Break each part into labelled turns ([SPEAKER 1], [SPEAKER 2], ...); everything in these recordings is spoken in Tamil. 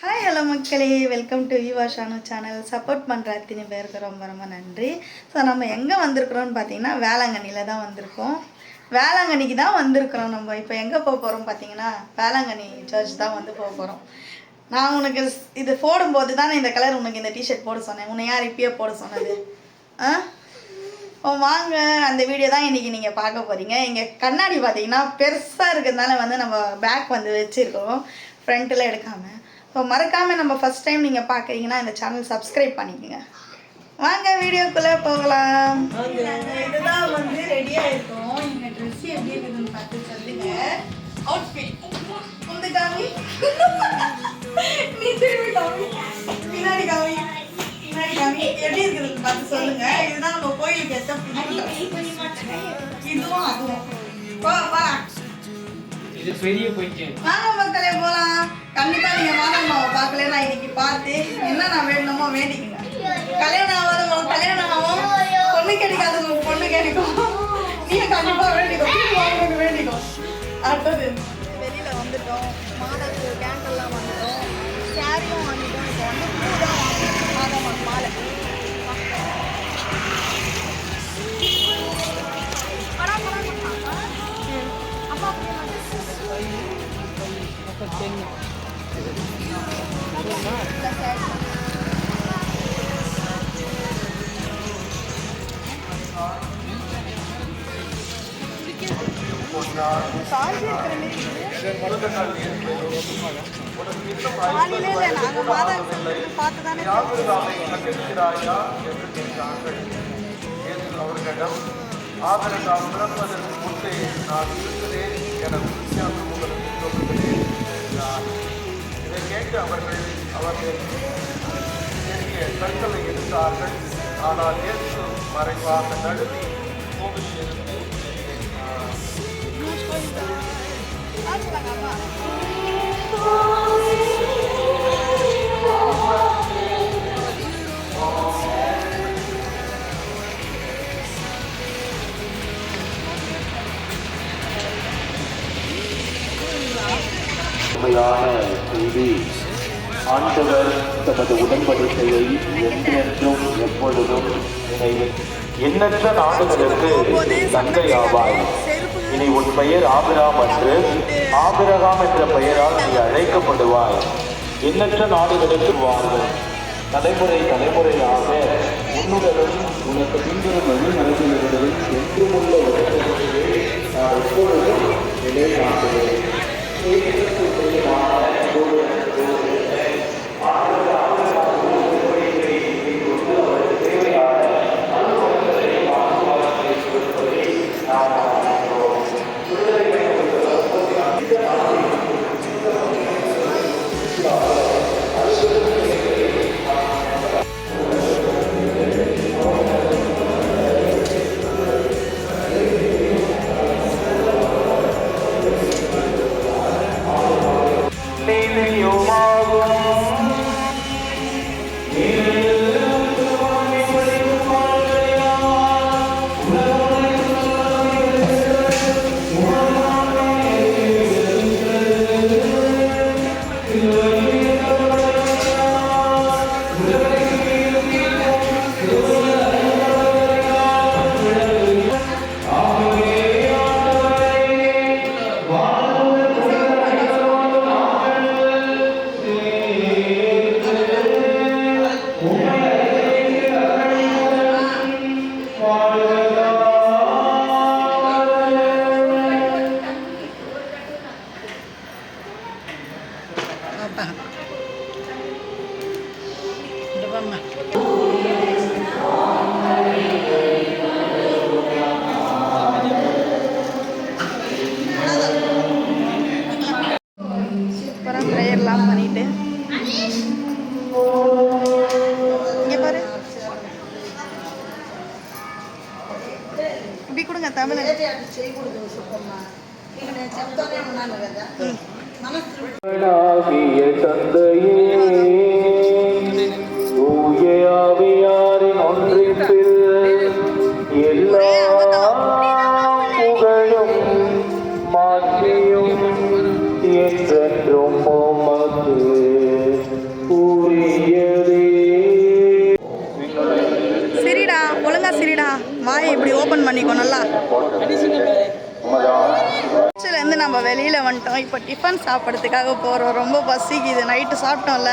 [SPEAKER 1] ஹாய் ஹலோ மக்களே, welcome to Yuva Shanu channel. Support பண்ணுற அத்தனை பேருக்கு ரொம்ப ரொம்ப நன்றி. ஸோ நம்ம எங்கே வந்திருக்கிறோன்னு பார்த்தீங்கன்னா வேளாங்கண்ணியில் தான் வந்திருக்கோம். வேளாங்கண்ணிக்கு தான் வந்திருக்கிறோம். நம்ம இப்போ எங்கே போக போகிறோம் பார்த்தீங்கன்னா வேளாங்கண்ணி சர்ச் தான் வந்து போக போகிறோம். நான் உனக்கு இது போடும்போது தானே இந்த கலர் உனக்கு இந்த டிஷர்ட் போட சொன்னேன். உன்னை யார் இப்பயே போட சொன்னது? வாங்க, அந்த வீடியோ தான் இன்றைக்கி நீங்கள் பார்க்க போகிறீங்க. இங்கே கண்ணாடி பார்த்தீங்கன்னா பெருசாக இருக்கிறதுனால வந்து நம்ம பேக் வந்து வச்சுருக்கோம், ஃப்ரண்ட்டில் எடுக்காமல். ஸோ மறக்காமல் நம்ம ஃபஸ்ட் டைம் நீங்கள் பார்க்குறீங்கன்னா இந்த சேனல் சப்ஸ்கிரைப் பண்ணிக்கோங்க. வாங்க வீடியோக்குள்ளே போகலாம். இதுதான் வந்து ரெடியாக இருக்கும். எங்கள் ட்ரெஸ் எப்படி இருக்குதுன்னு பார்த்து சொல்லுங்க. அவுட்ஃபிட் வந்து காமி, நீ திரும்பி காமி, பின்னாடி காமி, பின்னாடி காமி, எப்படி இருக்குதுன்னு பார்த்து சொல்லுங்க. இதுதான் நம்ம கோயிலுக்கு ஏற்ற இதுவும் அதுவும். போகலாம்,
[SPEAKER 2] பெரிய போயிட்டு
[SPEAKER 1] வாங்க மக்களே போகலாம். கண்டிப்பா நீங்க மாதம்மாவை பார்க்கல, நான் இன்னைக்கு பார்த்து என்ன நான் வேணுமோ வேண்டிக்குங்க. கல்யாணம் ஆகாதவங்க கல்யாணம் ஆகும், பொண்ணு கிடைக்காதவங்க பொண்ணு கிடைக்கும். நீங்க கண்டிப்பா வேண்டிக்கும், வேண்டிக்கும். அடுத்தது வெளியில வந்துட்டோம், மாதத்துக்கு கேண்டல்லாம் வந்துட்டோம், சாரியும் வாங்கிட்டோம். இப்போ வந்து பூ தான் வாங்கிட்டோம், மாதம்மா மாலை.
[SPEAKER 3] ஆபரகம் பிறப்பதற்கு முன்னே நான் இருக்கிறேன் என வித்தியாசம் உங்களுக்கு சொல்லுகிறேன் என்றார். இதை கேட்டு அவர்கள் பெரிய கற்களை எடுத்தார்கள். ஆனால் இயேசு மறைவாக நழுவி கோவிலிருந்து
[SPEAKER 4] செய்தி. ஆண்டவர் தமது உடன்படிக்கையை என்றென்றும் எப்பொழுதும் நினைவில். எண்ணற்ற நாடுகளுக்கு தந்தையாவாய். இனி உன் பெயர் ஆபிரகாம் என்று ஆபிரகாம் என்ற பெயரால் நீ அழைக்கப்படுவாய். எண்ணற்ற நாடுகளுக்கு வாழ்கள். தலைமுறை தலைமுறையாக உன்னுடனும் உனக்கு பின்வரும் வழிநடத்துகிறவர்களும் என்றுமுள்ள உலகத்திலே நான் எப்பொழுதும் நிலைநாட்டுவேன்.
[SPEAKER 1] சூப்பராக ப்ரேயர்லாம் பண்ணிட்டு இங்கே பாரு, இப்படி கொடுங்க தமிழ்.
[SPEAKER 4] தந்தையே, தூய ஆவியாரின் ஒன்றிப்பில் எல்லா புகழும் மாற்றியும் என்றென்றும் உமக்கு
[SPEAKER 1] கிளம்பிட்டோம். இப்போ டிஃபன் சாப்பிட்றதுக்காக போகிறோம். ரொம்ப பசிக்குது, நைட்டு சாப்பிட்டோம்ல,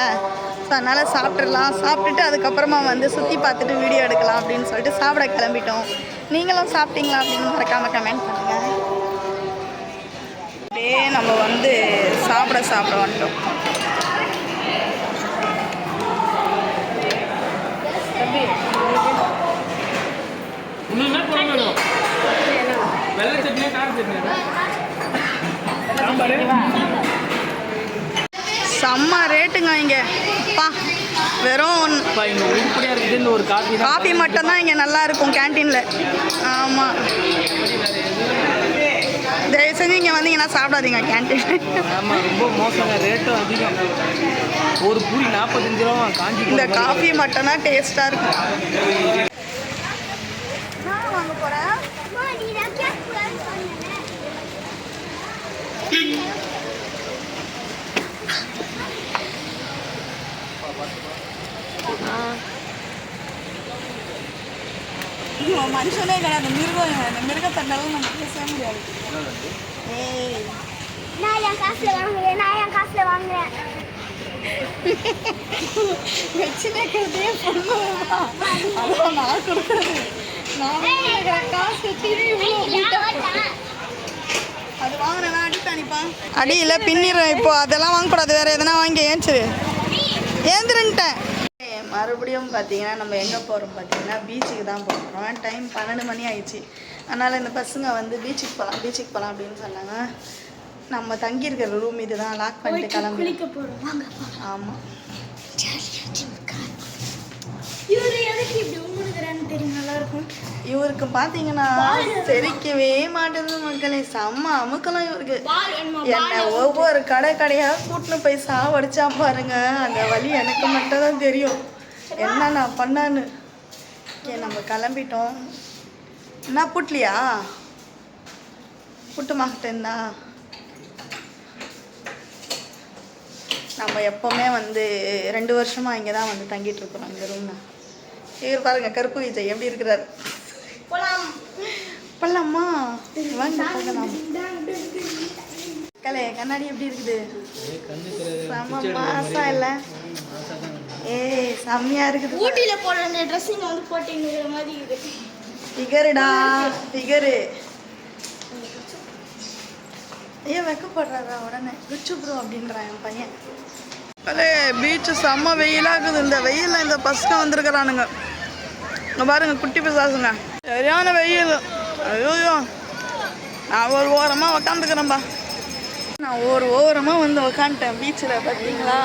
[SPEAKER 1] ஸோ அதனால் சாப்பிட்றலாம். சாப்பிட்டுட்டு அதுக்கப்புறமா வந்து சுற்றி பார்த்துட்டு வீடியோ எடுக்கலாம் அப்படின்னு சொல்லிட்டு சாப்பிட கிளம்பிட்டோம். நீங்களும் சாப்பிட்டீங்களா அப்படின்னு மறக்காமல் கமெண்ட் பண்ணுங்கள். அப்படியே நம்ம வந்து சாப்பிட வந்துட்டோம்.
[SPEAKER 2] இன்னுமே போட வேணும். வெள்ளை சட்னியா கார சட்னியா?
[SPEAKER 1] செம்ம ரேட்டுங்க இங்கே. பா வெறும்
[SPEAKER 2] இங்கே உருப்படியாக இருக்குது. இந்த ஒரு காஃபி
[SPEAKER 1] மட்டும்தான் இங்கே நல்லா இருக்கும் கேன்டீனில். ஆமாம், தயவு செஞ்சு இங்கே வந்தீங்கன்னா சாப்பிடாதீங்க கேன்டீன்.
[SPEAKER 2] ஆமாம், ரொம்ப மோசங்க. ரேட்டும் அதிகம். ஒரு பூரி 45 ரூபா. காஞ்சி
[SPEAKER 1] இந்த காஃபி மட்டும்தான் டேஸ்ட்டாக இருக்கும். வாங்க போகிறேன். மனுஷனே கிடையாது, மிருகம். இந்த மிருகத்தண்டெல்லாம் நம்ம பேசவே முடியாது. ஏய்,
[SPEAKER 5] நான் என் காசுல வாங்குறேன்.
[SPEAKER 1] வச்சுனே கேட்டே பண்ணுவா. அதான் நான் கொடுக்குறது. நான் காசு அது வாங்கினா அடிப்பானிப்பா. அடி இல்லை பின்னிடுறேன். இப்போ அதெல்லாம் வாங்கக்கூடாது, வேறு எதனா வாங்கி ஏஞ்சிரு. ஏந்திரன்ட்டேன். மறுபடியும் பார்த்தீங்கன்னா நம்ம எங்கே போகிறோம் பார்த்தீங்கன்னா பீச்சுக்கு தான் போகிறோம். டைம் 12 மணி ஆயிடுச்சு. அதனால் இந்த பசங்க வந்து பீச்சுக்கு போகலாம் அப்படின்னு சொன்னாங்க. நம்ம தங்கியிருக்கிற ரூம் இது தான், லாக் பண்ணிட்டு கிளம்பி. ஆமாம், இவருக்கு பார்த்தீங்கன்னா செரிக்கவே மாட்டேது மக்களே. செம்ம அமுக்கலாம் இவருக்கு. என்னை ஒவ்வொரு கடையாக கூட்டின்னு போய் சாவடிச்சா பாருங்க. அந்த வழி எனக்கு மட்டும் தான் தெரியும் என்ன நான் பண்ணான்னு. ஓகே, நம்ம கிளம்பிட்டோம். என்ன புட்லியா புட்டு மாட்டேன்னா நம்ம எப்போவுமே வந்து 2 வருஷமாக இங்கே தான் வந்து தங்கிட்டு இருக்கிறோம் இந்த ரூம்ல. இவர் பாருங்க, கருப்பு விஜய் எப்படி இருக்கிறாரு. போலாமா? வாங்க போகலாம். கலை கண்ணாடி எப்படி இருக்குது? செம்ம மாசா இல்லை? ஏய் செம்மையா இருக்குது.
[SPEAKER 5] ஊட்டியில போடுற அந்த ட்ரெஸ்ஸிங் வந்து போட்டுங்கிற மாதிரி இருக்கு.
[SPEAKER 1] ஃபிகருடா, ஃபிகரு. ஏன் வெக்கப்படுறாரா உடனே ரிச்சு ப்ரோ அப்படின்றான் என் பையன். அலே பீச்சு செம்ம வெயிலாகுது. இந்த வெயிலில் இந்த பசங்க வந்துருக்கிறானுங்க. இங்கே பாருங்க, குட்டி பிசாசுங்க. சரியான வெயில். ஐயோ, நான் ஒரு ஓரமாக உக்காந்துக்கிறேன்பா. நான் ஒரு ஓரமாக வந்து உக்காந்துட்டேன் பீச்சில். பார்த்தீங்களா,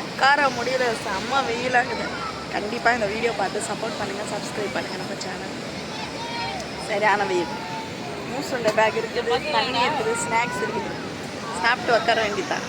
[SPEAKER 1] உட்கார முடியல, செம்ம வெயிலாகுது. கண்டிப்பாக இந்த வீடியோ பார்த்து சப்போர்ட் பண்ணுங்கள், சப்ஸ்கிரைப் பண்ணுங்கள் நம்ம சேனல். சரியான வெயில். மூசுண்ட பேக் இருக்குது, தண்ணி இருக்குது, ஸ்நாக்ஸ் இருக்குது. சாப்பிட்டு உட்கார வேண்டியதான்.